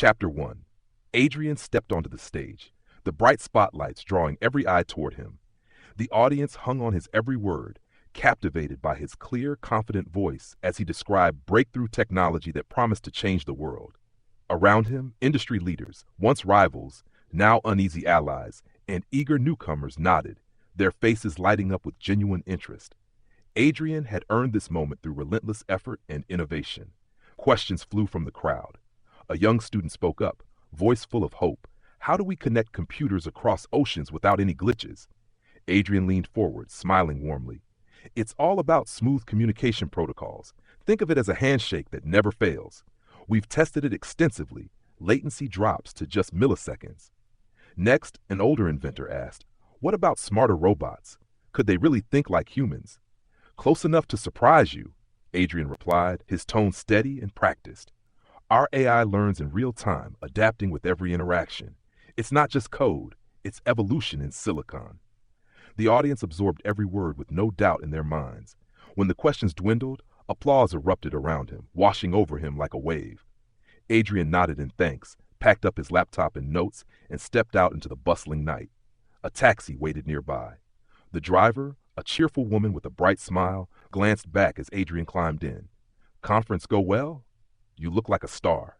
Chapter 1. Adrian stepped onto the stage, the bright spotlights drawing every eye toward him. The audience hung on his every word, captivated by his clear, confident voice as he described breakthrough technology that promised to change the world. Around him, industry leaders, once rivals, now uneasy allies, and eager newcomers nodded, their faces lighting up with genuine interest. Adrian had earned this moment through relentless effort and innovation. Questions flew from the crowd. A young student spoke up, voice full of hope. How do we connect computers across oceans without any glitches? Adrian leaned forward, smiling warmly. It's all about smooth communication protocols. Think of it as a handshake that never fails. We've tested it extensively. Latency drops to just milliseconds. Next, an older inventor asked, what about smarter robots? Could they really think like humans? Close enough to surprise you, Adrian replied, his tone steady and practiced. Our AI learns in real time, adapting with every interaction. It's not just code, it's evolution in silicon. The audience absorbed every word with no doubt in their minds. When the questions dwindled, applause erupted around him, washing over him like a wave. Adrian nodded in thanks, packed up his laptop and notes, and stepped out into the bustling night. A taxi waited nearby. The driver, a cheerful woman with a bright smile, glanced back as Adrian climbed in. Conference go well? You look like a star.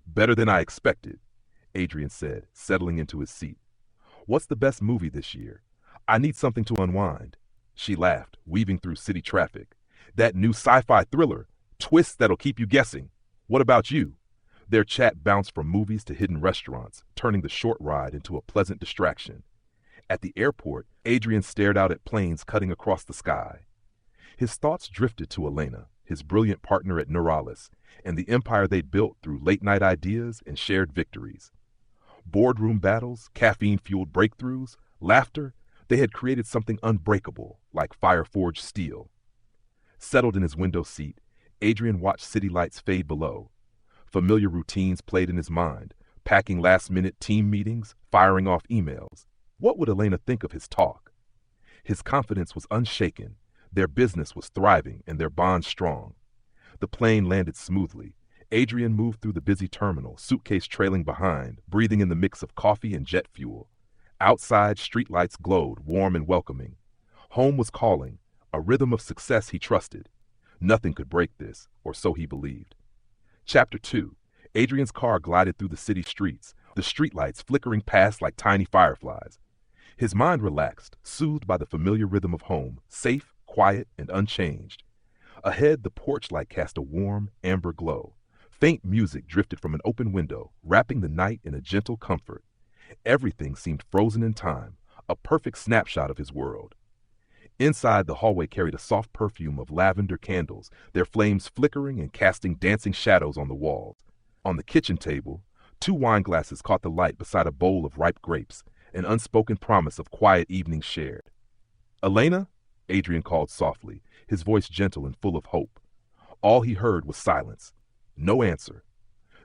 Better than I expected, Adrian said, settling into his seat. What's the best movie this year? I need something to unwind. She laughed, weaving through city traffic. That new sci-fi thriller, twists that'll keep you guessing. What about you? Their chat bounced from movies to hidden restaurants, turning the short ride into a pleasant distraction. At the airport, Adrian stared out at planes cutting across the sky. His thoughts drifted to Elena, his brilliant partner at Neuralis, and the empire they'd built through late-night ideas and shared victories. Boardroom battles, caffeine-fueled breakthroughs, laughter, they had created something unbreakable, like fire-forged steel. Settled in his window seat, Adrian watched city lights fade below. Familiar routines played in his mind, packing last-minute team meetings, firing off emails. What would Elena think of his talk? His confidence was unshaken. Their business was thriving and their bond strong. The plane landed smoothly. Adrian moved through the busy terminal, suitcase trailing behind, breathing in the mix of coffee and jet fuel. Outside, streetlights glowed, warm and welcoming. Home was calling, a rhythm of success he trusted. Nothing could break this, or so he believed. Chapter 2. Adrian's car glided through the city streets, the streetlights flickering past like tiny fireflies. His mind relaxed, soothed by the familiar rhythm of home, safe, quiet, and unchanged. Ahead, the porch light cast a warm, amber glow. Faint music drifted from an open window, wrapping the night in a gentle comfort. Everything seemed frozen in time, a perfect snapshot of his world. Inside, the hallway carried a soft perfume of lavender candles, their flames flickering and casting dancing shadows on the walls. On the kitchen table, 2 wine glasses caught the light beside a bowl of ripe grapes, an unspoken promise of quiet evenings shared. Elena? Adrian called softly, his voice gentle and full of hope. All he heard was silence. No answer.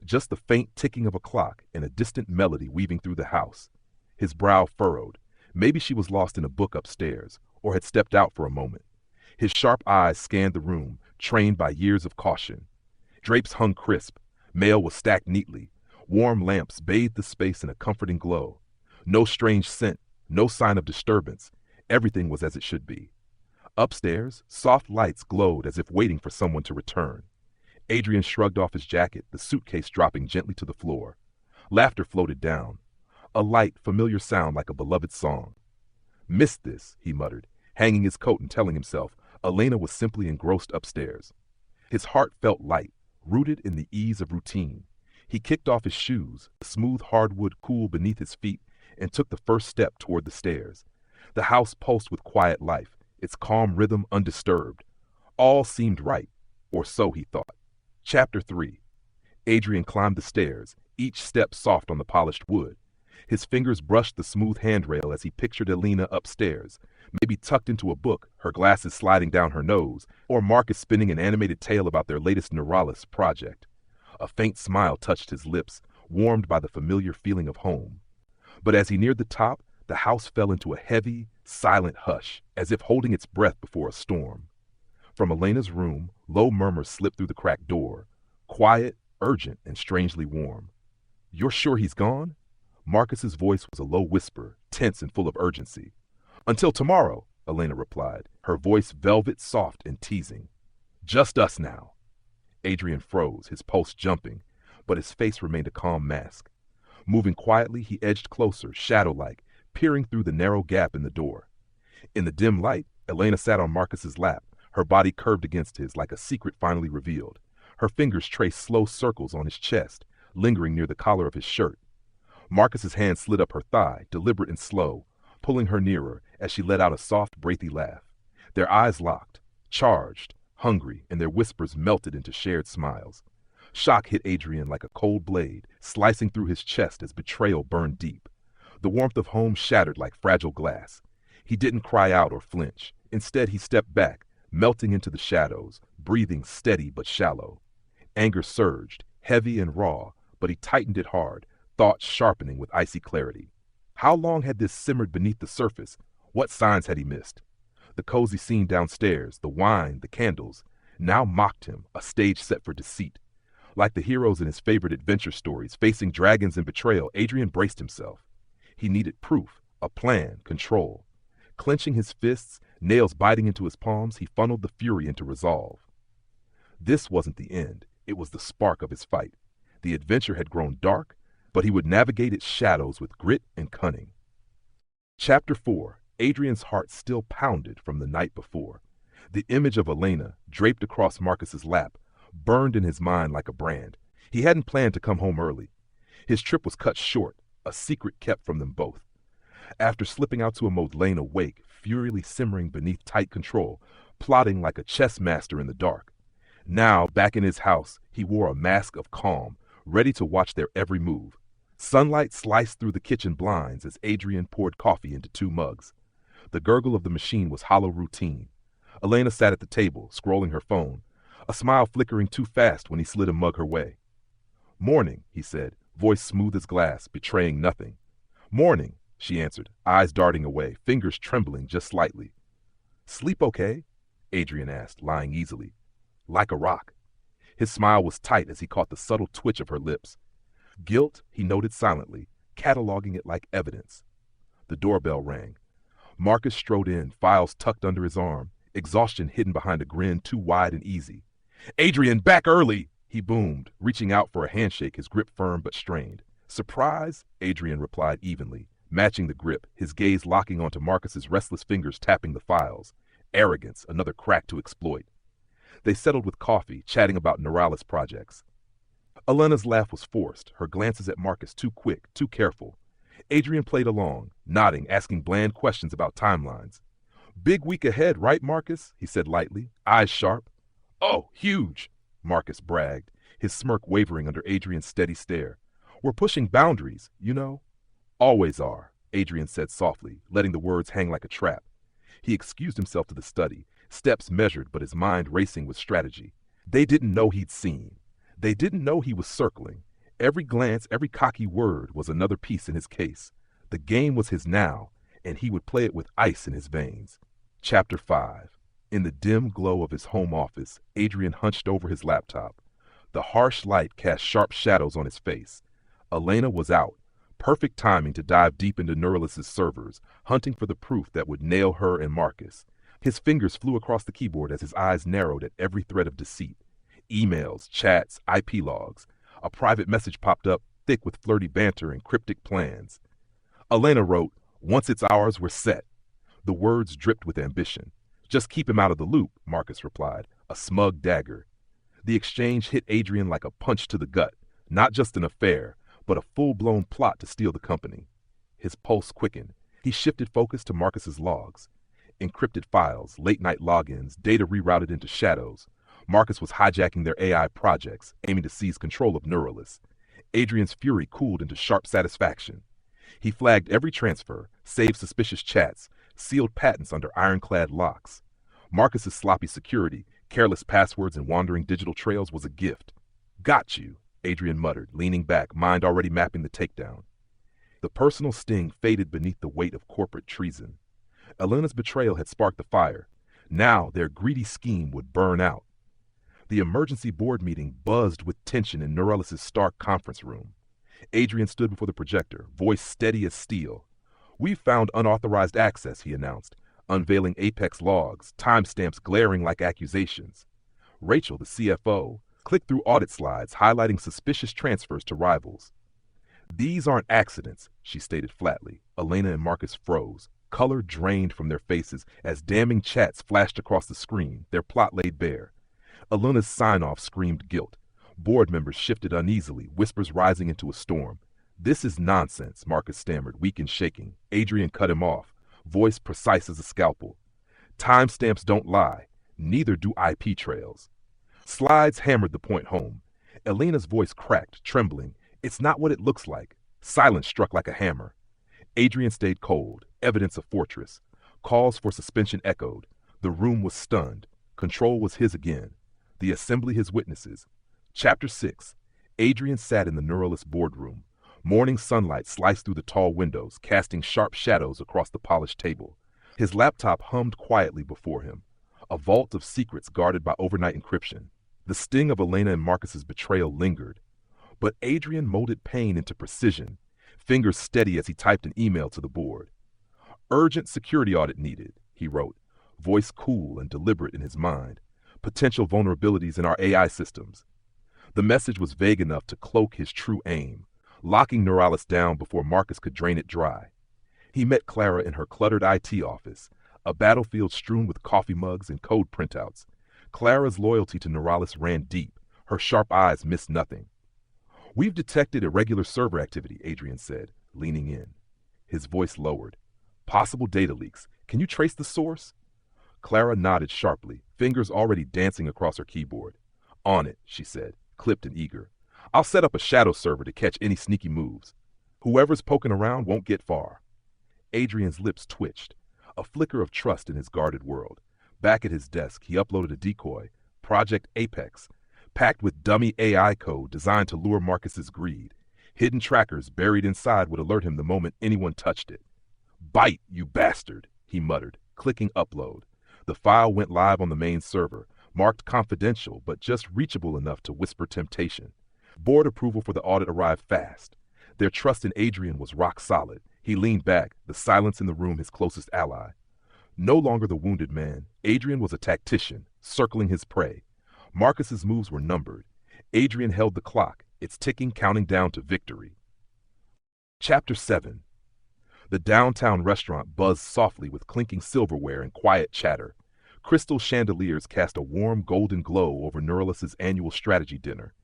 Just the faint ticking of a clock and a distant melody weaving through the house. His brow furrowed. Maybe she was lost in a book upstairs, or had stepped out for a moment. His sharp eyes scanned the room, trained by years of caution. Drapes hung crisp. Mail was stacked neatly. Warm lamps bathed the space in a comforting glow. No strange scent, no sign of disturbance. Everything was as it should be. Upstairs, soft lights glowed as if waiting for someone to return. Adrian shrugged off his jacket, the suitcase dropping gently to the floor. Laughter floated down. A light, familiar sound like a beloved song. Missed this, he muttered, hanging his coat and telling himself Elena was simply engrossed upstairs. His heart felt light, rooted in the ease of routine. He kicked off his shoes, the smooth hardwood cool beneath his feet, and took the first step toward the stairs. The house pulsed with quiet life, its calm rhythm undisturbed. All seemed right, or so he thought. Chapter 3. Adrian climbed the stairs, each step soft on the polished wood. His fingers brushed the smooth handrail as he pictured Elena upstairs, maybe tucked into a book, her glasses sliding down her nose, or Marcus spinning an animated tale about their latest Neuralis project. A faint smile touched his lips, warmed by the familiar feeling of home. But as he neared the top, the house fell into a heavy, silent hush, as if holding its breath before a storm. From Elena's room, low murmurs slipped through the cracked door, quiet, urgent, and strangely warm. You're sure he's gone? Marcus's voice was a low whisper, tense and full of urgency. Until tomorrow, Elena replied, her voice velvet soft and teasing. Just us now. Adrian froze, his pulse jumping, but his face remained a calm mask. Moving quietly, he edged closer, shadow-like, peering through the narrow gap in the door. In the dim light, Elena sat on Marcus's lap, her body curved against his like a secret finally revealed. Her fingers traced slow circles on his chest, lingering near the collar of his shirt. Marcus's hand slid up her thigh, deliberate and slow, pulling her nearer as she let out a soft, breathy laugh. Their eyes locked, charged, hungry, and their whispers melted into shared smiles. Shock hit Adrian like a cold blade, slicing through his chest as betrayal burned deep. The warmth of home shattered like fragile glass. He didn't cry out or flinch. Instead, he stepped back, melting into the shadows, breathing steady but shallow. Anger surged, heavy and raw, but he tightened it hard, thoughts sharpening with icy clarity. How long had this simmered beneath the surface? What signs had he missed? The cozy scene downstairs, the wine, the candles, now mocked him, a stage set for deceit. Like the heroes in his favorite adventure stories, facing dragons and betrayal, Adrian braced himself. He needed proof, a plan, control. Clenching his fists, nails biting into his palms, he funneled the fury into resolve. This wasn't the end. It was the spark of his fight. The adventure had grown dark, but he would navigate its shadows with grit and cunning. Chapter 4. Adrian's heart still pounded from the night before. The image of Elena, draped across Marcus's lap, burned in his mind like a brand. He hadn't planned to come home early. His trip was cut short, a secret kept from them both. After slipping out to a Modlane awake, furiously simmering beneath tight control, plotting like a chess master in the dark. Now, back in his house, he wore a mask of calm, ready to watch their every move. Sunlight sliced through the kitchen blinds as Adrian poured coffee into 2 mugs. The gurgle of the machine was hollow routine. Elena sat at the table, scrolling her phone, a smile flickering too fast when he slid a mug her way. "Morning," he said, voice smooth as glass, betraying nothing. "Morning," she answered, eyes darting away, fingers trembling just slightly. "Sleep okay?" Adrian asked, lying easily. "Like a rock." His smile was tight as he caught the subtle twitch of her lips. Guilt, he noted silently, cataloging it like evidence. The doorbell rang. Marcus strode in, files tucked under his arm, exhaustion hidden behind a grin too wide and easy. "Adrian, back early!" he boomed, reaching out for a handshake, his grip firm but strained. "Surprise?" Adrian replied evenly, matching the grip, his gaze locking onto Marcus's restless fingers tapping the files. Arrogance, another crack to exploit. They settled with coffee, chatting about Neuralis projects. Elena's laugh was forced, her glances at Marcus too quick, too careful. Adrian played along, nodding, asking bland questions about timelines. "Big week ahead, right, Marcus?" he said lightly, eyes sharp. "Oh, huge," Marcus bragged, his smirk wavering under Adrian's steady stare. "We're pushing boundaries, you know." "Always are," Adrian said softly, letting the words hang like a trap. He excused himself to the study, steps measured but his mind racing with strategy. They didn't know he'd seen. They didn't know he was circling. Every glance, every cocky word was another piece in his case. The game was his now, and he would play it with ice in his veins. Chapter 5. In the dim glow of his home office, Adrian hunched over his laptop. The harsh light cast sharp shadows on his face. Elena was out. Perfect timing to dive deep into Neuralis' servers, hunting for the proof that would nail her and Marcus. His fingers flew across the keyboard as his eyes narrowed at every thread of deceit. Emails, chats, IP logs. A private message popped up, thick with flirty banter and cryptic plans. Elena wrote, "Once it's ours, we're set." The words dripped with ambition. "Just keep him out of the loop," Marcus replied, a smug dagger. The exchange hit Adrian like a punch to the gut. Not just an affair, but a full-blown plot to steal the company. His pulse quickened. He shifted focus to Marcus's logs. Encrypted files, late-night logins, data rerouted into shadows. Marcus was hijacking their AI projects, aiming to seize control of Neuralis. Adrian's fury cooled into sharp satisfaction. He flagged every transfer, saved suspicious chats, sealed patents under ironclad locks. Marcus's sloppy security, careless passwords, and wandering digital trails was a gift. "Got you," Adrian muttered, leaning back, mind already mapping the takedown. The personal sting faded beneath the weight of corporate treason. Elena's betrayal had sparked the fire. Now their greedy scheme would burn out. The emergency board meeting buzzed with tension in Neuralis' stark conference room. Adrian stood before the projector, voice steady as steel. "We've found unauthorized access," he announced, unveiling Apex logs, timestamps glaring like accusations. Rachel, the CFO, clicked through audit slides highlighting suspicious transfers to rivals. "These aren't accidents," she stated flatly. Elena and Marcus froze. Color drained from their faces as damning chats flashed across the screen, their plot laid bare. Elena's sign-off screamed guilt. Board members shifted uneasily, whispers rising into a storm. "This is nonsense," Marcus stammered, weak and shaking. Adrian cut him off, voice precise as a scalpel. "Timestamps don't lie. Neither do IP trails." Slides hammered the point home. Elena's voice cracked, trembling. "It's not what it looks like." Silence struck like a hammer. Adrian stayed cold, evidence of fortress. Calls for suspension echoed. The room was stunned. Control was his again. The assembly his witnesses. Chapter 6. Adrian sat in the Neuralist boardroom. Morning sunlight sliced through the tall windows, casting sharp shadows across the polished table. His laptop hummed quietly before him, a vault of secrets guarded by overnight encryption. The sting of Elena and Marcus's betrayal lingered. But Adrian molded pain into precision, fingers steady as he typed an email to the board. "Urgent security audit needed," he wrote, voice cool and deliberate in his mind. "Potential vulnerabilities in our AI systems." The message was vague enough to cloak his true aim, locking Neuralis down before Marcus could drain it dry. He met Clara in her cluttered IT office, a battlefield strewn with coffee mugs and code printouts. Clara's loyalty to Neuralis ran deep. Her sharp eyes missed nothing. "We've detected irregular server activity," Adrian said, leaning in. His voice lowered. "Possible data leaks. Can you trace the source?" Clara nodded sharply, fingers already dancing across her keyboard. "On it," she said, clipped and eager. "I'll set up a shadow server to catch any sneaky moves. Whoever's poking around won't get far." Adrian's lips twitched, a flicker of trust in his guarded world. Back at his desk, he uploaded a decoy, Project Apex, packed with dummy AI code designed to lure Marcus's greed. Hidden trackers buried inside would alert him the moment anyone touched it. "Bite, you bastard," he muttered, clicking upload. The file went live on the main server, marked confidential but just reachable enough to whisper temptation. Board approval for the audit arrived fast. Their trust in Adrian was rock solid. He leaned back, the silence in the room his closest ally. No longer the wounded man, Adrian was a tactician, circling his prey. Marcus's moves were numbered. Adrian held the clock, its ticking counting down to victory. Chapter 7. The downtown restaurant buzzed softly with clinking silverware and quiet chatter. Crystal chandeliers cast a warm golden glow over Neuralis's annual strategy dinner.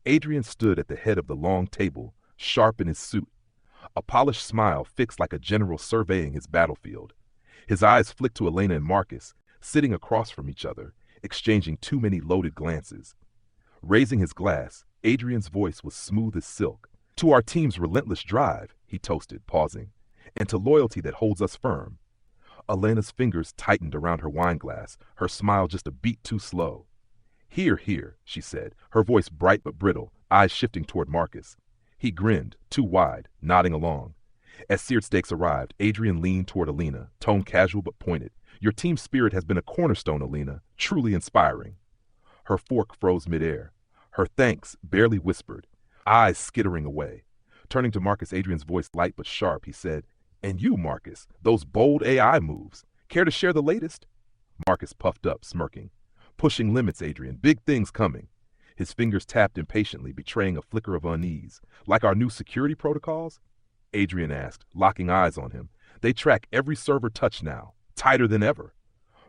Adrian stood at the head of the long table, sharp in his suit, a polished smile fixed like a general surveying his battlefield. His eyes flicked to Elena and Marcus, sitting across from each other, exchanging too many loaded glances. Raising his glass, Adrian's voice was smooth as silk. "To our team's relentless drive," he toasted, pausing, "and to loyalty that holds us firm." Elena's fingers tightened around her wineglass, her smile just a beat too slow. "Here, here," she said, her voice bright but brittle, eyes shifting toward Marcus. He grinned, too wide, nodding along. As seared steaks arrived, Adrian leaned toward Elena, tone casual but pointed. "Your team spirit has been a cornerstone, Elena, truly inspiring." Her fork froze midair. Her thanks barely whispered, eyes skittering away. Turning to Marcus, Adrian's voice light but sharp, he said, "And you, Marcus, those bold AI moves. Care to share the latest?" Marcus puffed up, smirking. "Pushing limits, Adrian. Big things coming." His fingers tapped impatiently, betraying a flicker of unease. "Like our new security protocols?" Adrian asked, locking eyes on him. "They track every server touch now, tighter than ever."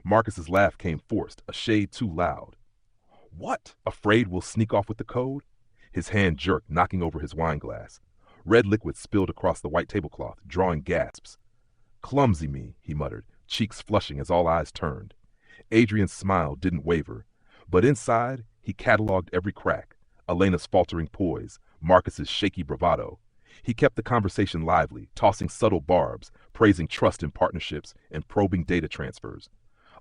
Marcus's laugh came forced, a shade too loud. "What? Afraid we'll sneak off with the code?" His hand jerked, knocking over his wineglass. Red liquid spilled across the white tablecloth, drawing gasps. "Clumsy me," he muttered, cheeks flushing as all eyes turned. Adrian's smile didn't waver, but inside he cataloged every crack, Elena's faltering poise, Marcus's shaky bravado. He kept the conversation lively, tossing subtle barbs, praising trust in partnerships and probing data transfers.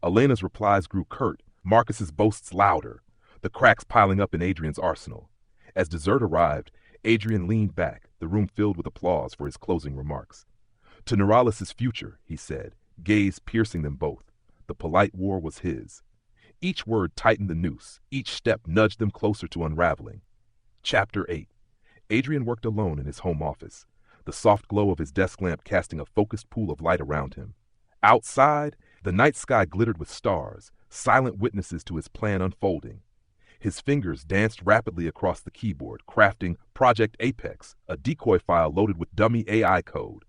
Elena's replies grew curt, Marcus's boasts louder, the cracks piling up in Adrian's arsenal. As dessert arrived, Adrian leaned back, the room filled with applause for his closing remarks. "To Neuralis's future," he said, gaze piercing them both. The polite war was his. Each word tightened the noose, each step nudged them closer to unraveling. Chapter 8. Adrian worked alone in his home office, the soft glow of his desk lamp casting a focused pool of light around him. Outside, the night sky glittered with stars, silent witnesses to his plan unfolding. His fingers danced rapidly across the keyboard, crafting Project Apex, a decoy file loaded with dummy AI code.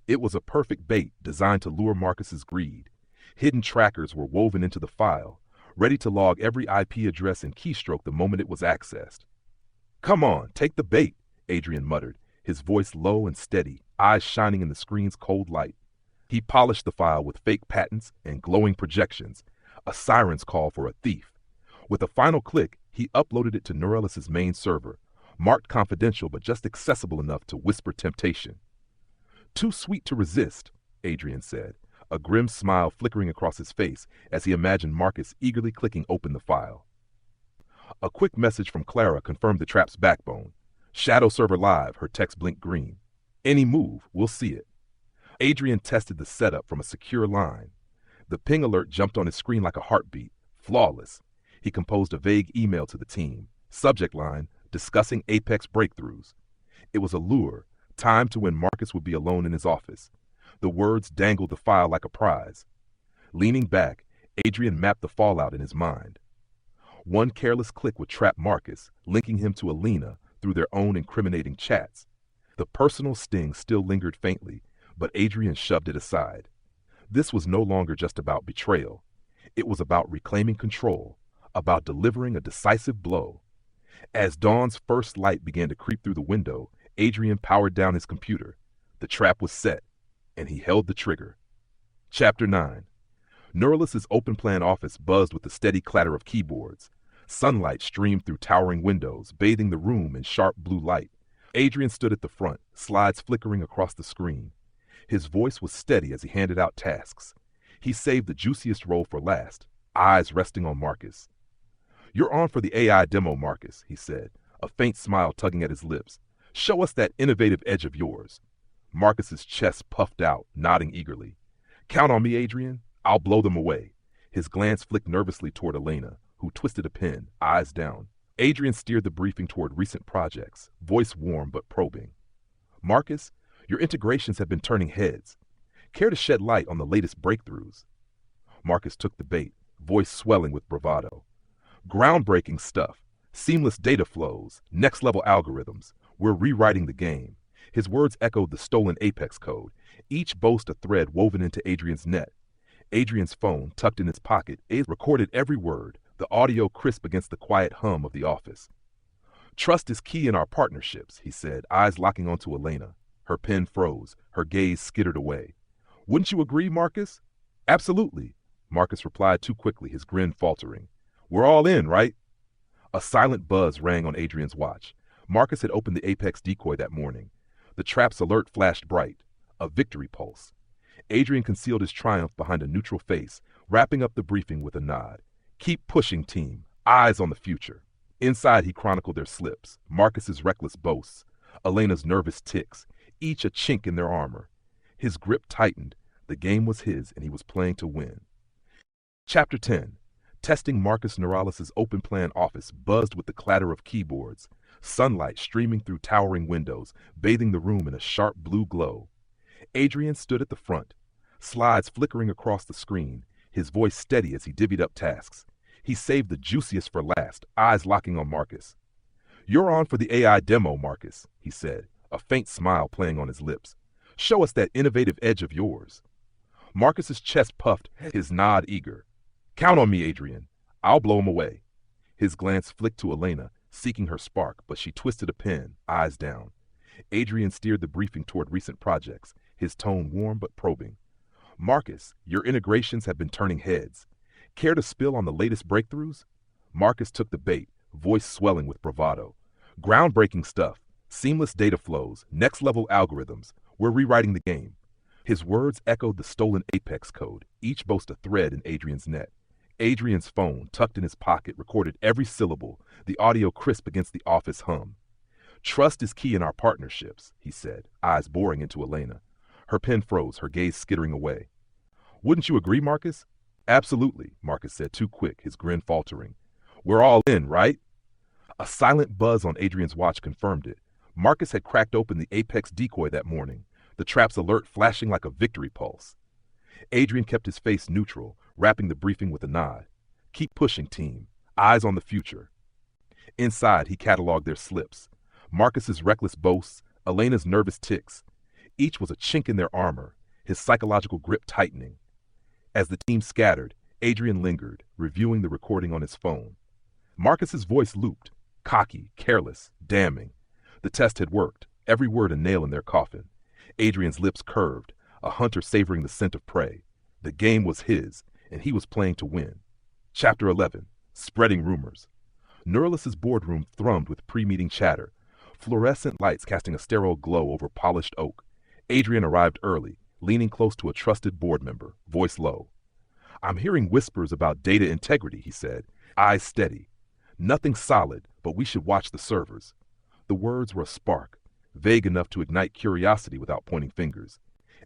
It was a perfect bait designed to lure Marcus's greed. Hidden trackers were woven into the file, ready to log every IP address and keystroke the moment it was accessed. "Come on, take the bait," Adrian muttered, his voice low and steady, eyes shining in the screen's cold light. He polished the file with fake patents and glowing projections, a siren's call for a thief. With a final click, he uploaded it to Neuralis's main server, marked confidential but just accessible enough to whisper temptation. "Too sweet to resist," Adrian said, a grim smile flickering across his face as he imagined Marcus eagerly clicking open the file. A quick message from Clara confirmed the trap's backbone. "Shadow server live," her text blinked green. "Any move, we'll see it." Adrian tested the setup from a secure line. The ping alert jumped on his screen like a heartbeat. Flawless. He composed a vague email to the team. Subject line, discussing Apex breakthroughs. It was a lure, timed to when Marcus would be alone in his office. The words dangled the file like a prize. Leaning back, Adrian mapped the fallout in his mind. One careless click would trap Marcus, linking him to Elena through their own incriminating chats. The personal sting still lingered faintly, but Adrian shoved it aside. This was no longer just about betrayal. It was about reclaiming control, about delivering a decisive blow. As dawn's first light began to creep through the window, Adrian powered down his computer. The trap was set, and he held the trigger. Chapter 9. Neuralis's open-plan office buzzed with the steady clatter of keyboards. Sunlight streamed through towering windows, bathing the room in sharp blue light. Adrian stood at the front, slides flickering across the screen. His voice was steady as he handed out tasks. He saved the juiciest role for last, eyes resting on Marcus. "You're on for the AI demo, Marcus," he said, a faint smile tugging at his lips. "Show us that innovative edge of yours." Marcus's chest puffed out, nodding eagerly. "Count on me, Adrian. I'll blow them away." His glance flicked nervously toward Elena, who twisted a pen, eyes down. Adrian steered the briefing toward recent projects, voice warm but probing. "Marcus, your integrations have been turning heads. Care to shed light on the latest breakthroughs?" Marcus took the bait, voice swelling with bravado. "Groundbreaking stuff. Seamless data flows, next-level algorithms. We're rewriting the game." His words echoed the stolen Apex code, each boast a thread woven into Adrian's net. Adrian's phone, tucked in his pocket, recorded every word, the audio crisp against the quiet hum of the office. "Trust is key in our partnerships," he said, eyes locking onto Elena. Her pen froze, her gaze skittered away. "Wouldn't you agree, Marcus?" "Absolutely," Marcus replied too quickly, his grin faltering. "We're all in, right?" A silent buzz rang on Adrian's watch. Marcus had opened the Apex decoy that morning. The trap's alert flashed bright, a victory pulse. Adrian concealed his triumph behind a neutral face, wrapping up the briefing with a nod. "Keep pushing, team. Eyes on the future." Inside, he chronicled their slips, Marcus's reckless boasts, Elena's nervous tics, each a chink in their armor. His grip tightened. The game was his, and he was playing to win. Chapter 10. Testing Marcus Neuralis's open-plan office buzzed with the clatter of keyboards, sunlight streaming through towering windows, bathing the room in a sharp blue glow. Adrian stood at the front, slides flickering across the screen, his voice steady as he divvied up tasks. He saved the juiciest for last, eyes locking on Marcus. "You're on for the AI demo, Marcus," he said, a faint smile playing on his lips. "Show us that innovative edge of yours." Marcus's chest puffed, his nod eager. "Count on me, Adrian. I'll blow him away." His glance flicked to Elena, seeking her spark, but she twisted a pen, eyes down. Adrian steered the briefing toward recent projects, his tone warm but probing. "Marcus, your integrations have been turning heads. Care to spill on the latest breakthroughs?" Marcus took the bait, voice swelling with bravado. "Groundbreaking stuff. Seamless data flows, next-level algorithms. We're rewriting the game." His words echoed the stolen Apex code, each boast a thread in Adrian's net. Adrian's phone, tucked in his pocket, recorded every syllable, the audio crisp against the office hum. "Trust is key in our partnerships," he said, eyes boring into Elena. Her pen froze, her gaze skittering away. "Wouldn't you agree, Marcus?" "Absolutely," Marcus said too quick, his grin faltering. "We're all in, right?" A silent buzz on Adrian's watch confirmed it. Marcus had cracked open the Apex decoy that morning, the trap's alert flashing like a victory pulse. Adrian kept his face neutral, wrapping the briefing with a nod. Keep pushing, team. Eyes on the future. Inside, he cataloged their slips. Marcus's reckless boasts, Elena's nervous tics. Each was a chink in their armor, his psychological grip tightening. As the team scattered, Adrian lingered, reviewing the recording on his phone. Marcus's voice looped, cocky, careless, damning. The test had worked, every word a nail in their coffin. Adrian's lips curved, a hunter savoring the scent of prey. The game was his, and he was playing to win. Chapter 11. Spreading Rumors. Neuralis's boardroom thrummed with pre-meeting chatter, fluorescent lights casting a sterile glow over polished oak. Adrian arrived early, leaning close to a trusted board member, voice low. I'm hearing whispers about data integrity, he said, eyes steady. Nothing solid, but we should watch the servers. The words were a spark, vague enough to ignite curiosity without pointing fingers.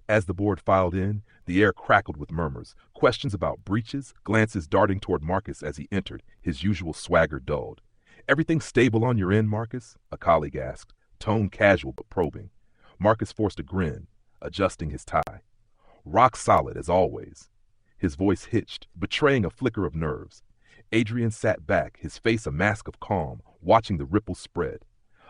As the board filed in, the air crackled with murmurs, questions about breaches, glances darting toward Marcus as he entered, his usual swagger dulled. Everything stable on your end, Marcus? A colleague asked, tone casual but probing. Marcus forced a grin, adjusting his tie. Rock solid, as always. His voice hitched, betraying a flicker of nerves. Adrian sat back, his face a mask of calm, watching the ripples spread.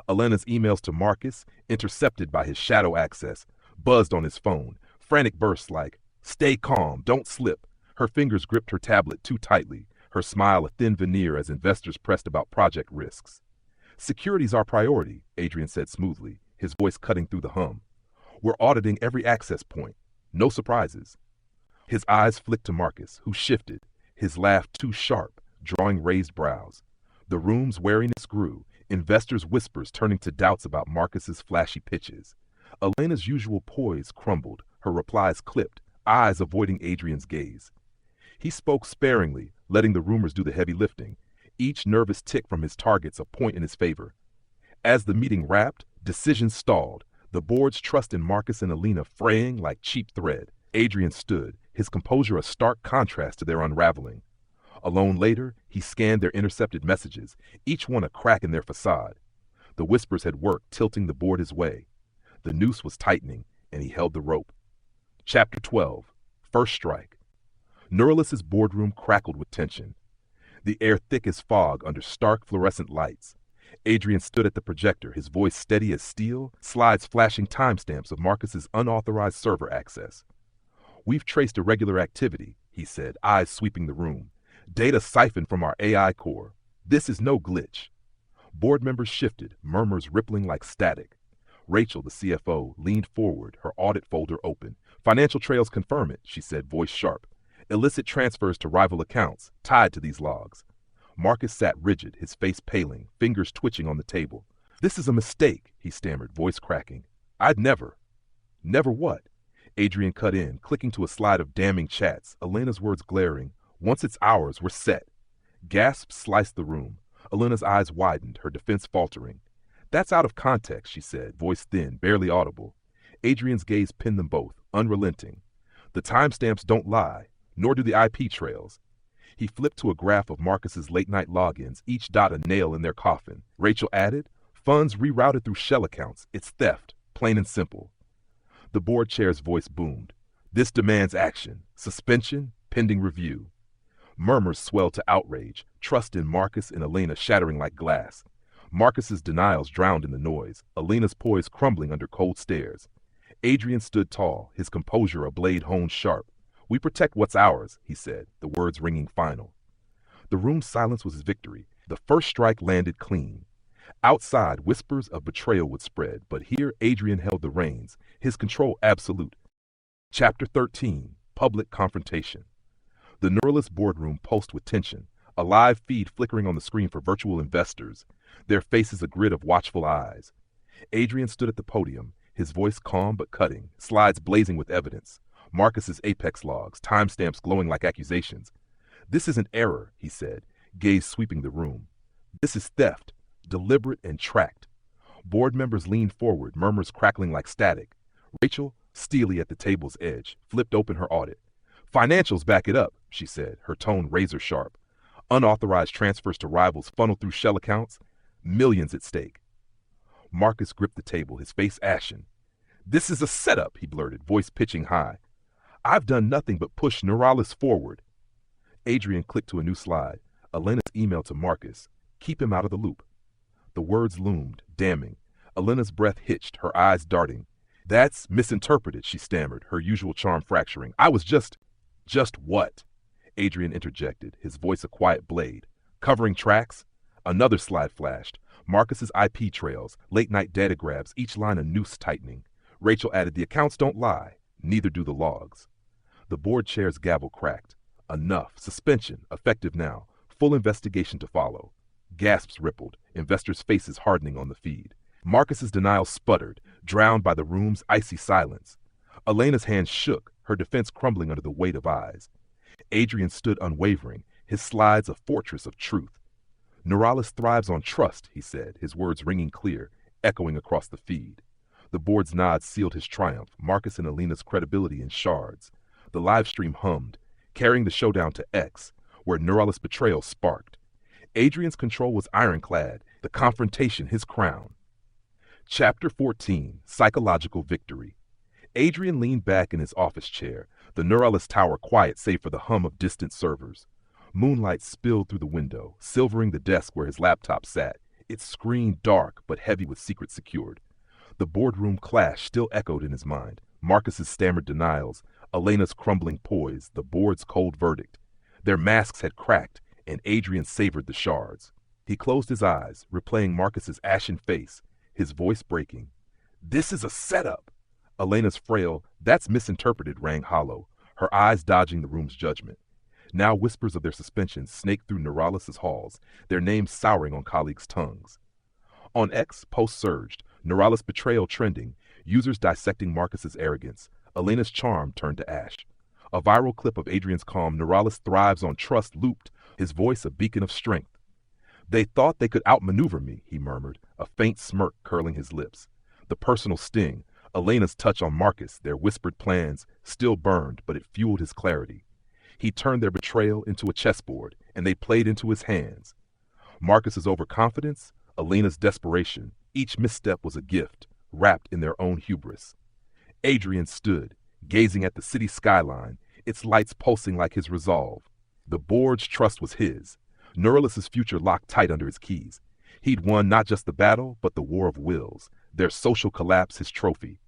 Elena's emails to Marcus, intercepted by his shadow access, buzzed on his phone, frantic bursts like, stay calm, don't slip. Her fingers gripped her tablet too tightly, her smile a thin veneer as investors pressed about project risks. Security's our priority, Adrian said smoothly, his voice cutting through the hum. We're auditing every access point. No surprises. His eyes flicked to Marcus, who shifted, his laugh too sharp, drawing raised brows. The room's wariness grew, investors' whispers turning to doubts about Marcus's flashy pitches. Elena's usual poise crumbled, her replies clipped, eyes avoiding Adrian's gaze. He spoke sparingly, letting the rumors do the heavy lifting, each nervous tick from his targets a point in his favor. As the meeting wrapped, decisions stalled, the board's trust in Marcus and Elena fraying like cheap thread. Adrian stood, his composure a stark contrast to their unraveling. Alone later, he scanned their intercepted messages, each one a crack in their facade. The whispers had worked, tilting the board his way. The noose was tightening, and he held the rope. Chapter 12. First Strike. Neuralis's boardroom crackled with tension. The air thick as fog under stark fluorescent lights. Adrian stood at the projector, his voice steady as steel, slides flashing timestamps of Marcus's unauthorized server access. We've traced irregular activity, he said, eyes sweeping the room. Data siphoned from our AI core. This is no glitch. Board members shifted, murmurs rippling like static. Rachel, the CFO, leaned forward, her audit folder open. Financial trails confirm it, she said, voice sharp. Illicit transfers to rival accounts, tied to these logs. Marcus sat rigid, his face paling, fingers twitching on the table. This is a mistake, he stammered, voice cracking. I'd never. Never what? Adrian cut in, clicking to a slide of damning chats, Elena's words glaring. Once it's ours, we're set. Gasps sliced the room. Elena's eyes widened, her defense faltering. That's out of context, she said, voice thin, barely audible. Adrian's gaze pinned them both, unrelenting. The timestamps don't lie, nor do the IP trails. He flipped to a graph of Marcus's late-night logins, each dot a nail in their coffin. Rachel added, funds rerouted through shell accounts. It's theft, plain and simple. The board chair's voice boomed. This demands action. Suspension, pending review. Murmurs swelled to outrage, trust in Marcus and Elena shattering like glass. Marcus's denials drowned in the noise, Elena's poise crumbling under cold stares. Adrian stood tall, his composure a blade honed sharp. We protect what's ours, he said, the words ringing final. The room's silence was his victory. The first strike landed clean. Outside, whispers of betrayal would spread, but here Adrian held the reins, his control absolute. Chapter 13. Public Confrontation. The Neuralist boardroom pulsed with tension, a live feed flickering on the screen for virtual investors, their faces a grid of watchful eyes. Adrian stood at the podium, his voice calm but cutting, slides blazing with evidence. Marcus's apex logs, timestamps glowing like accusations. This isn't error, he said, gaze sweeping the room. This is theft, deliberate and tracked. Board members leaned forward, murmurs crackling like static. Rachel, steely at the table's edge, flipped open her audit. Financials back it up, she said, her tone razor sharp. Unauthorized transfers to rivals funneled through shell accounts, millions at stake. Marcus gripped the table, his face ashen. "This is a setup," he blurted, voice pitching high. "I've done nothing but push Neuralis forward." Adrian clicked to a new slide. Elena's email to Marcus. "Keep him out of the loop." The words loomed, damning. Elena's breath hitched, her eyes darting. "That's misinterpreted," she stammered, her usual charm fracturing. "I was just..." "Just what?" Adrian interjected, his voice a quiet blade. "Covering tracks?" Another slide flashed. Marcus's IP trails, late-night data grabs, each line a noose tightening. Rachel added, "The accounts don't lie. Neither do the logs." The board chair's gavel cracked. Enough. Suspension. Effective now. Full investigation to follow. Gasps rippled, investors' faces hardening on the feed. Marcus's denial sputtered, drowned by the room's icy silence. Elena's hands shook, her defense crumbling under the weight of eyes. Adrian stood unwavering, his slides a fortress of truth. "Neuralis thrives on trust," he said, his words ringing clear, echoing across the feed. The board's nod sealed his triumph, Marcus and Elena's credibility in shards. The live stream hummed, carrying the showdown to X, where Neuralis betrayal sparked. Adrian's control was ironclad, the confrontation his crown. Chapter 14, Psychological Victory. Adrian leaned back in his office chair, the Neuralis tower quiet save for the hum of distant servers. Moonlight spilled through the window, silvering the desk where his laptop sat, its screen dark but heavy with secrets secured. The boardroom clash still echoed in his mind, Marcus's stammered denials, Elena's crumbling poise, the board's cold verdict. Their masks had cracked, and Adrian savored the shards. He closed his eyes, replaying Marcus's ashen face, his voice breaking. "This is a setup." Elena's frail, "That's misinterpreted," rang hollow, her eyes dodging the room's judgment. Now whispers of their suspension snaked through Neuralis' halls, their names souring on colleagues' tongues. On X, posts surged, Neuralis betrayal trending, users dissecting Marcus's arrogance. Elena's charm turned to ash. A viral clip of Adrian's calm, "Neuralis thrives on trust," looped, his voice a beacon of strength. "They thought they could outmaneuver me," he murmured, a faint smirk curling his lips. The personal sting, Elena's touch on Marcus, their whispered plans, still burned, but it fueled his clarity. He turned their betrayal into a chessboard, and they played into his hands. Marcus's overconfidence, Elena's desperation, each misstep was a gift, wrapped in their own hubris. Adrian stood, gazing at the city skyline, its lights pulsing like his resolve. The board's trust was his, Neuralis' future locked tight under his keys. He'd won not just the battle, but the war of wills, their social collapse his trophy.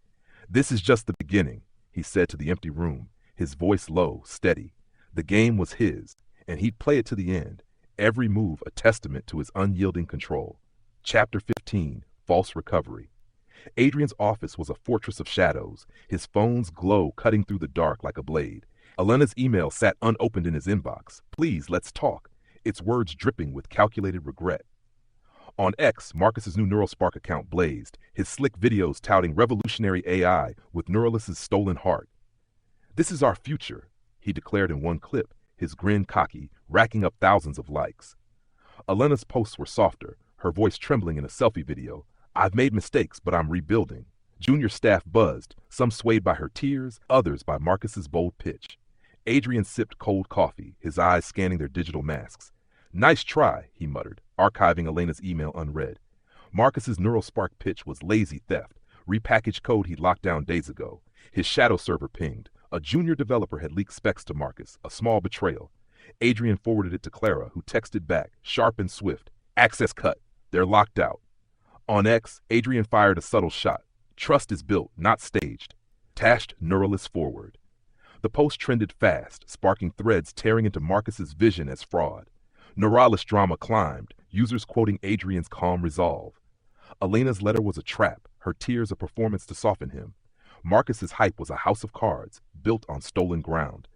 "This is just the beginning," he said to the empty room, his voice low, steady. The game was his, and he'd play it to the end, every move a testament to his unyielding control. Chapter 15, False Recovery. Adrian's office was a fortress of shadows, his phone's glow cutting through the dark like a blade. Elena's email sat unopened in his inbox. "Please, let's talk," its words dripping with calculated regret. On X, Marcus's new NeuralSpark account blazed, his slick videos touting revolutionary AI with Neuralis' stolen heart. "This is our future," he declared in one clip, his grin cocky, racking up thousands of likes. Elena's posts were softer, her voice trembling in a selfie video. "I've made mistakes, but I'm rebuilding." Junior staff buzzed, some swayed by her tears, others by Marcus's bold pitch. Adrian sipped cold coffee, his eyes scanning their digital masks. "Nice try," he muttered, archiving Elena's email unread. Marcus's NeuralSpark pitch was lazy theft, repackaged code he'd locked down days ago. His shadow server pinged. A junior developer had leaked specs to Marcus, a small betrayal. Adrian forwarded it to Clara, who texted back, sharp and swift. "Access cut. They're locked out." On X, Adrian fired a subtle shot. "Trust is built, not staged." Tashed Neuralis forward. The post trended fast, sparking threads tearing into Marcus's vision as fraud. Neuralis drama climbed, users quoting Adrian's calm resolve. Elena's letter was a trap, her tears a performance to soften him. Marcus's hype was a house of cards, built on stolen ground.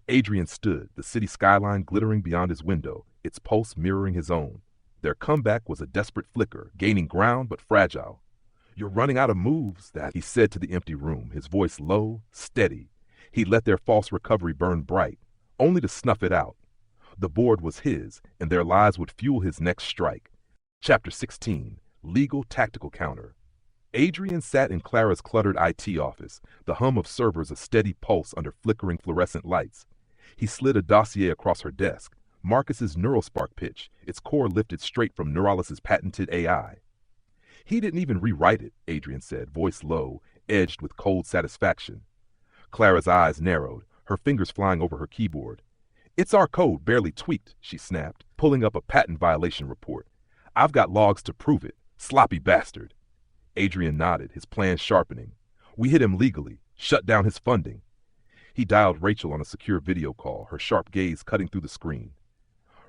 Adrian stood, the city skyline glittering beyond his window, its pulse mirroring his own. Their comeback was a desperate flicker, gaining ground but fragile. "You're running out of moves," he said to the empty room, his voice low, steady. He let their false recovery burn bright, only to snuff it out. The board was his, and their lives would fuel his next strike. Chapter 16, Legal Tactical Counter. Adrian sat in Clara's cluttered IT office, the hum of servers a steady pulse under flickering fluorescent lights. He slid a dossier across her desk, Marcus's NeuralSpark pitch, its core lifted straight from Neuralis' patented AI. He didn't even rewrite it, Adrian said, voice low, edged with cold satisfaction. Clara's eyes narrowed, her fingers flying over her keyboard. It's our code, barely tweaked, she snapped, pulling up a patent violation report. I've got logs to prove it, sloppy bastard. Adrian nodded, his plans sharpening. We hit him legally, shut down his funding. He dialed Rachel on a secure video call, her sharp gaze cutting through the screen.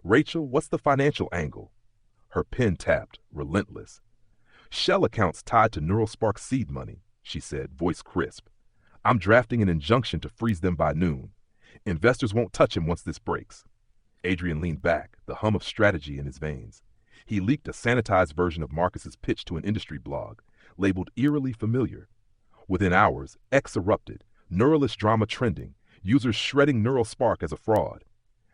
Rachel, what's the financial angle? Her pen tapped, relentless. Shell accounts tied to NeuralSpark seed money, she said, voice crisp. I'm drafting an injunction to freeze them by noon. Investors won't touch him once this breaks. Adrian leaned back, the hum of strategy in his veins. He leaked a sanitized version of Marcus's pitch to an industry blog, labeled eerily familiar. Within hours, X erupted, Neuralist drama trending, users shredding NeuralSpark as a fraud.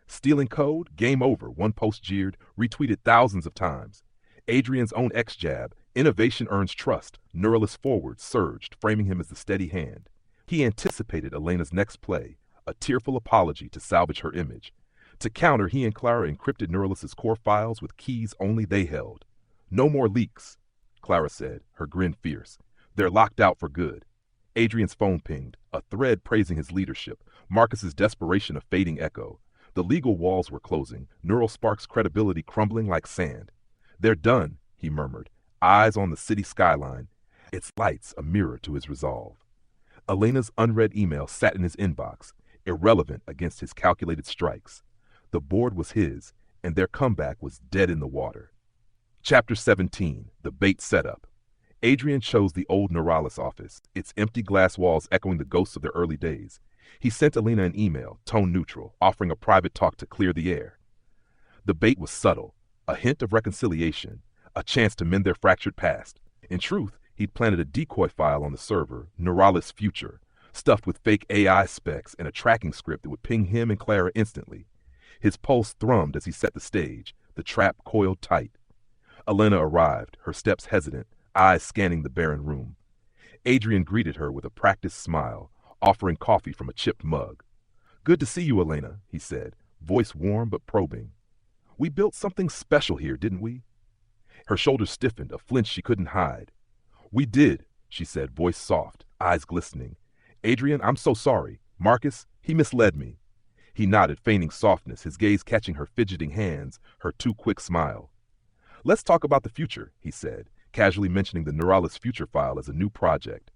Stealing code? Game over, one post jeered, retweeted thousands of times. Adrian's own X jab, innovation earns trust, Neuralist forward, surged, framing him as the steady hand. He anticipated Elena's next play, a tearful apology to salvage her image. To counter, he and Clara encrypted Neuralist's core files with keys only they held. No more leaks, Clara said, her grin fierce. They're locked out for good. Adrian's phone pinged, a thread praising his leadership, Marcus's desperation a fading echo. The legal walls were closing, NeuralSpark's credibility crumbling like sand. They're done, he murmured, eyes on the city skyline, its lights a mirror to his resolve. Elena's unread email sat in his inbox, irrelevant against his calculated strikes. The board was his, and their comeback was dead in the water. Chapter 17, The Bait Setup. Adrian chose the old Neuralis office, its empty glass walls echoing the ghosts of their early days. He sent Elena an email, tone neutral, offering a private talk to clear the air. The bait was subtle, a hint of reconciliation, a chance to mend their fractured past. In truth, he'd planted a decoy file on the server, Neuralis Future, stuffed with fake AI specs and a tracking script that would ping him and Clara instantly. His pulse thrummed as he set the stage, the trap coiled tight. Elena arrived, her steps hesitant, eyes scanning the barren room. Adrian greeted her with a practiced smile, offering coffee from a chipped mug. Good to see you, Elena, he said, voice warm but probing. We built something special here, didn't we? Her shoulders stiffened, a flinch she couldn't hide. We did, she said, voice soft, eyes glistening. Adrian, I'm so sorry. Marcus, he misled me. He nodded, feigning softness, his gaze catching her fidgeting hands, her too quick smile. Let's talk about the future, he said, casually mentioning the Neuralis Future file as a new project.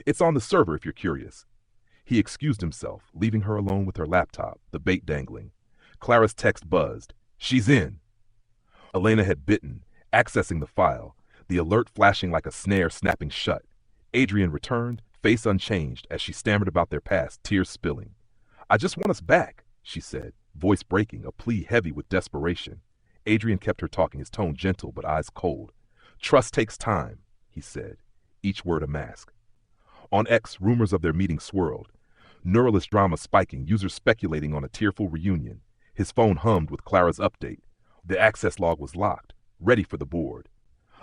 It's on the server if you're curious. He excused himself, leaving her alone with her laptop, the bait dangling. Clara's text buzzed. She's in. Elena had bitten, accessing the file, the alert flashing like a snare snapping shut. Adrian returned, face unchanged, as she stammered about their past, tears spilling. I just want us back, she said, voice breaking, a plea heavy with desperation. Adrian kept her talking, his tone gentle but eyes cold. Trust takes time, he said, each word a mask. On X, rumors of their meeting swirled. Neuralist drama spiking, users speculating on a tearful reunion. His phone hummed with Clara's update. The access log was locked, ready for the board.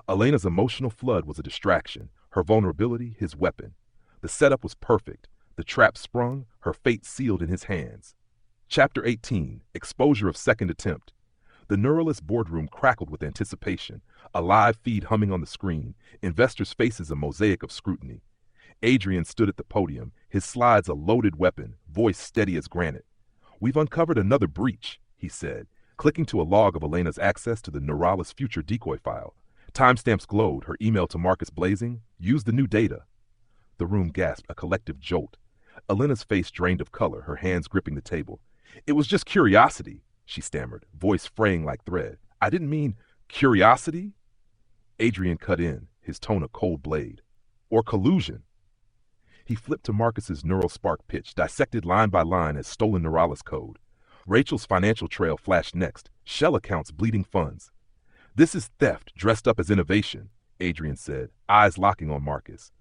Elena's emotional flood was a distraction, her vulnerability his weapon. The setup was perfect, the trap sprung, her fate sealed in his hands. Chapter 18, Exposure of Second Attempt. The Neuralist boardroom crackled with anticipation, a live feed humming on the screen, investors' faces a mosaic of scrutiny. Adrian stood at the podium, his slides a loaded weapon, voice steady as granite. We've uncovered another breach, he said, clicking to a log of Elena's access to the Neuralis Future decoy file. Timestamps glowed, her email to Marcus blazing. Use the new data. The room gasped, a collective jolt. Elena's face drained of color, her hands gripping the table. It was just curiosity, she stammered, voice fraying like thread. I didn't mean curiosity. Adrian cut in, his tone a cold blade. Or collusion. He flipped to Marcus's NeuralSpark pitch, dissected line by line as stolen Neuralis code. Rachel's financial trail flashed next, shell accounts bleeding funds. This is theft dressed up as innovation, Adrian said, eyes locking on Marcus.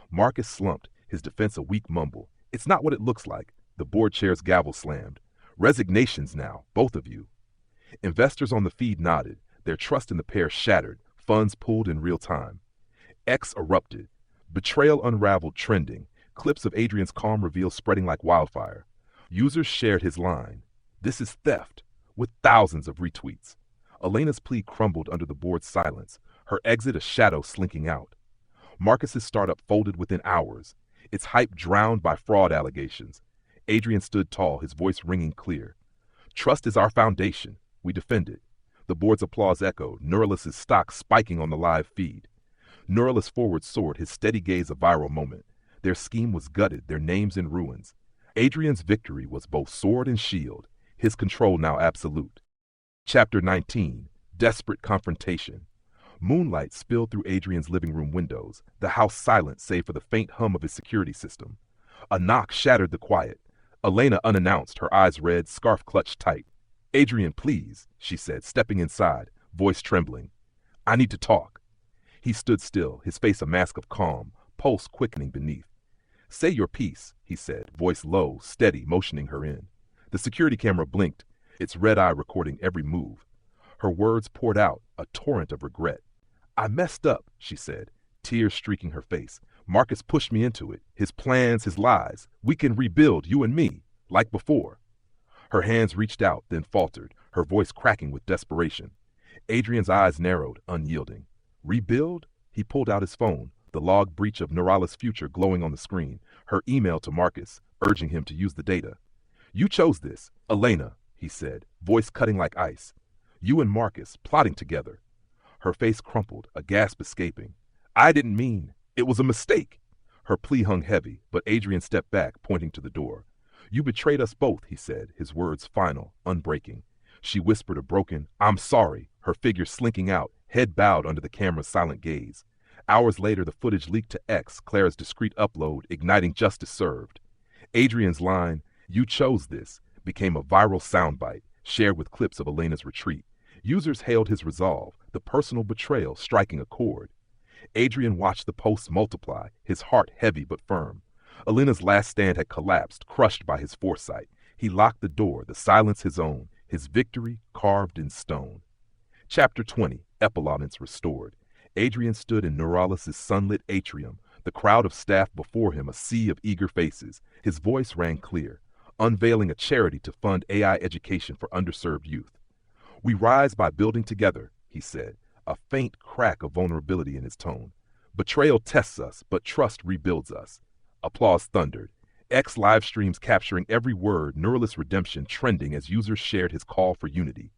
Marcus slumped, his defense a weak mumble. It's not what it looks like. The board chair's gavel slammed. Resignations now, both of you. Investors on the feed nodded, their trust in the pair shattered, funds pulled in real time. X erupted. Betrayal unraveled, trending, clips of Adrian's calm reveal spreading like wildfire. Users shared his line. This is theft, with thousands of retweets. Elena's plea crumbled under the board's silence, Her exit a shadow slinking out. Marcus's startup folded within hours, its hype drowned by fraud allegations. Adrian stood tall, his voice ringing clear. Trust is our foundation. We defend it. The board's applause echoed, Neuralis's stock spiking on the live feed. Neuralis forward soared, his steady gaze a viral moment. Their scheme was gutted, their names in ruins. Adrian's victory was both sword and shield, his control now absolute. Chapter 19. Desperate Confrontation. Moonlight spilled through Adrian's living room windows, the house silent save for the faint hum of his security system. A knock shattered the quiet. Elena unannounced, her eyes red, scarf clutched tight. Adrian, please, she said, stepping inside, voice trembling. I need to talk. He stood still, his face a mask of calm, pulse quickening beneath. Say your piece, he said, voice low, steady, motioning her in. The security camera blinked, its red eye recording every move. Her words poured out, a torrent of regret. I messed up, she said, tears streaking her face. Marcus pushed me into it, his plans, his lies. We can rebuild, you and me, like before. Her hands reached out, then faltered, her voice cracking with desperation. Adrian's eyes narrowed, unyielding. Rebuild? He pulled out his phone, the log breach of Neuralis's future glowing on the screen, her email to Marcus, urging him to use the data. You chose this, Elena, he said, voice cutting like ice. You and Marcus, plotting together. Her face crumpled, a gasp escaping. I didn't mean. It was a mistake. Her plea hung heavy, but Adrian stepped back, pointing to the door. You betrayed us both, he said, his words final, unbreaking. She whispered a broken, I'm sorry, her figure slinking out, head bowed under the camera's silent gaze. Hours later, the footage leaked to X, Clara's discreet upload, igniting justice served. Adrian's line, you chose this, became a viral soundbite, shared with clips of Elena's retreat. Users hailed his resolve, the personal betrayal striking a chord. Adrian watched the posts multiply, his heart heavy but firm. Elena's last stand had collapsed, crushed by his foresight. He locked the door, the silence his own, his victory carved in stone. Chapter 20. Epaulets restored. Adrian stood in Neuralis's sunlit atrium, the crowd of staff before him a sea of eager faces. His voice rang clear, unveiling a charity to fund AI education for underserved youth. We rise by building together, he said, a faint crack of vulnerability in his tone. Betrayal tests us, but trust rebuilds us. Applause thundered. X live streams capturing every word, Neuralis redemption trending as users shared his call for unity.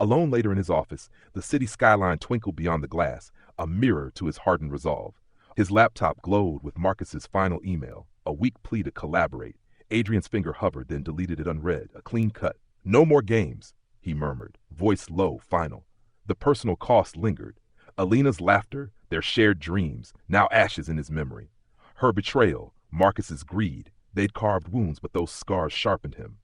Alone later in his office, the city skyline twinkled beyond the glass, a mirror to his hardened resolve. His laptop glowed with Marcus's final email, a weak plea to collaborate. Adrian's finger hovered, then deleted it unread, a clean cut. No more games, he murmured, voice low, final. The personal cost lingered. Elena's laughter, their shared dreams, now ashes in his memory. Her betrayal, Marcus's greed, they'd carved wounds, but those scars sharpened him.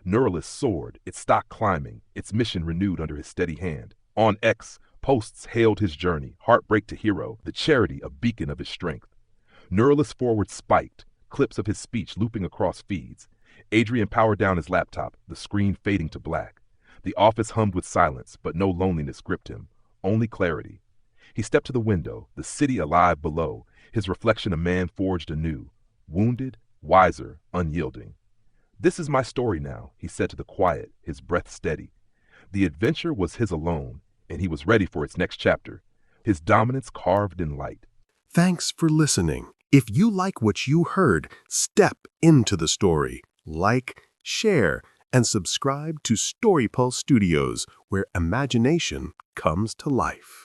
Neuralis soared, its stock climbing, its mission renewed under his steady hand. On X, posts hailed his journey, heartbreak to hero, the charity a beacon of his strength. Neuralis forward spiked, clips of his speech looping across feeds. Adrian powered down his laptop, the screen fading to black. The office hummed with silence, but no loneliness gripped him, only clarity. He stepped to the window, the city alive below, his reflection a man forged anew, wounded, wiser, unyielding. This is my story now, he said to the quiet, his breath steady. The adventure was his alone, and he was ready for its next chapter, his dominance carved in light. Thanks for listening. If you like what you heard, step into the story. Like, share, and subscribe to StoryPulse Studios, where imagination comes to life.